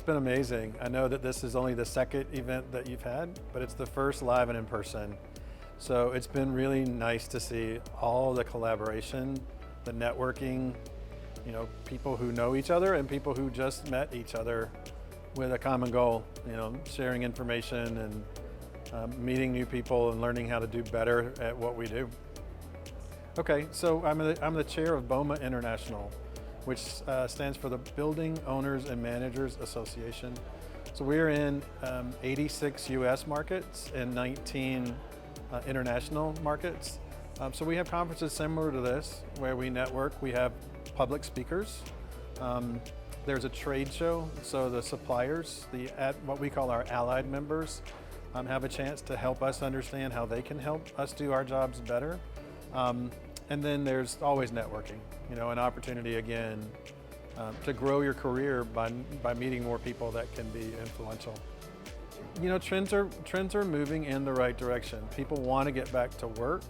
It's been amazing. I know that this is only the second event that you've had, but it's the first live and in person. So it's been really nice to see all the collaboration, the networking, people who know each other and people who just met each other with a common goal, sharing information and meeting new people and learning how to do better at what we do. Okay, so I'm the chair of BOMA International, which stands for the Building Owners and Managers Association. So we're in 86 US markets and 19 international markets. So we have conferences similar to this where we network. We have public speakers. There's a trade show, so the suppliers, what we call our allied members, have a chance to help us understand how they can help us do our jobs better. And then there's always networking, an opportunity again to grow your career by meeting more people that can be influential. Trends are moving in the right direction. People want to get back to work.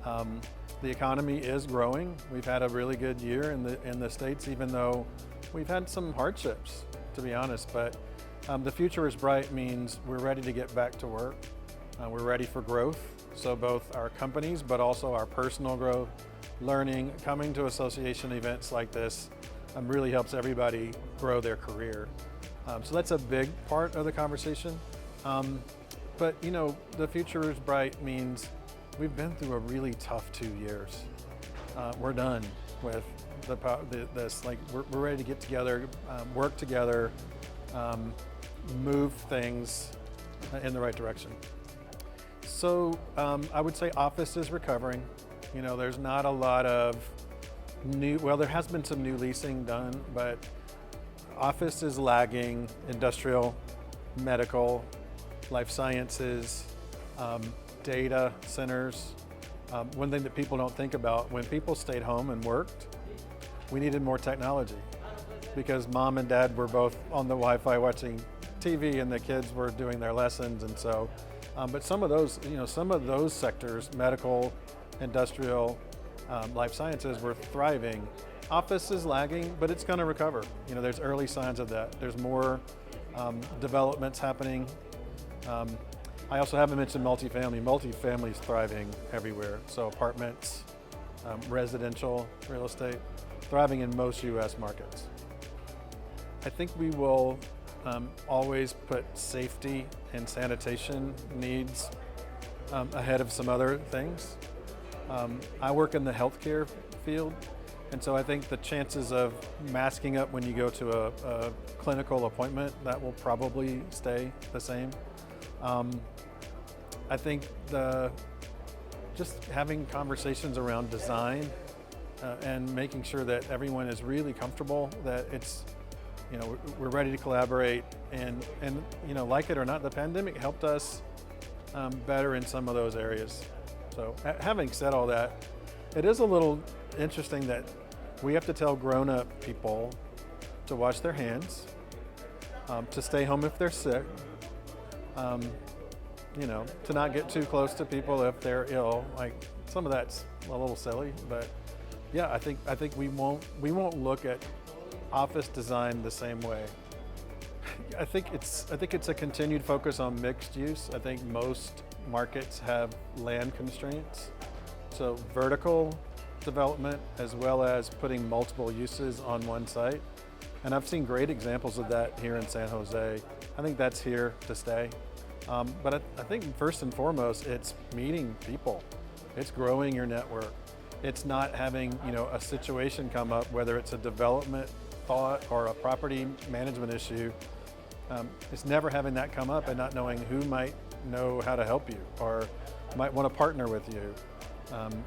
The economy is growing. We've had a really good year in the States, even though we've had some hardships, to be honest. But the future is bright means we're ready to get back to work. We're ready for growth. So both our companies, but also our personal growth, learning, coming to association events like this really helps everybody grow their career. So that's a big part of the conversation. But the future is bright means we've been through a really tough 2 years. We're done with this. Like we're ready to get together, work together, move things in the right direction. So I would say office is recovering. There's not a lot of there has been some new leasing done, but office is lagging. Industrial, medical, life sciences, data centers. One thing that people don't think about, when people stayed home and worked, we needed more technology because mom and dad were both on the Wi-Fi watching TV and the kids were doing their lessons. And so, but some of those sectors, medical, industrial, life sciences, were thriving. Office is lagging, but it's going to recover. There's early signs of that. There's more developments happening. I also haven't mentioned multifamily. Multifamily is thriving everywhere. So apartments, residential real estate, thriving in most US markets. I think we will always put safety and sanitation needs ahead of some other things. I work in the healthcare field, and so I think the chances of masking up when you go to a clinical appointment, that will probably stay the same. I think just having conversations around design and making sure that everyone is really comfortable, that it's, we're ready to collaborate, and like it or not, the pandemic helped us better in some of those areas. So having said all that, it is a little interesting that we have to tell grown-up people to wash their hands, to stay home if they're sick, to not get too close to people if they're ill. Like, some of that's a little silly, but yeah, I think we won't look at office design the same way. I think it's a continued focus on mixed use. I think most markets have land constraints, so vertical development as well as putting multiple uses on one site. And I've seen great examples of that here in San Jose. I think that's here to stay. But I think first and foremost, it's meeting people. It's growing your network. It's not having a situation come up, whether it's a development thought or a property management issue. It's never having that come up and not knowing who might know how to help you or might want to partner with you,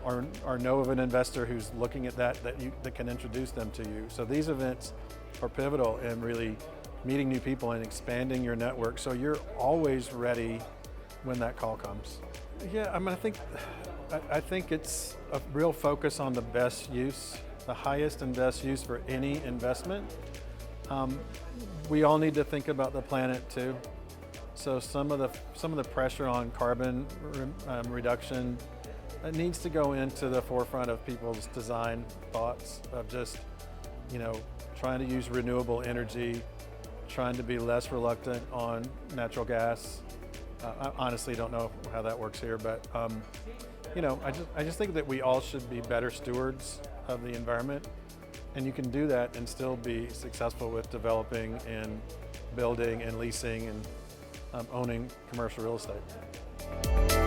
or know of an investor who's looking at that can introduce them to you. So these events are pivotal in really meeting new people and expanding your network, so you're always ready when that call comes. Yeah, I think it's a real focus on the best use, the highest and best use for any investment. We all need to think about the planet too. So some of the pressure on carbon reduction needs to go into the forefront of people's design thoughts of just, trying to use renewable energy, trying to be less reluctant on natural gas. I honestly don't know how that works here, but you know, I just think that we all should be better stewards of the environment, and you can do that and still be successful with developing and building and leasing and owning commercial real estate.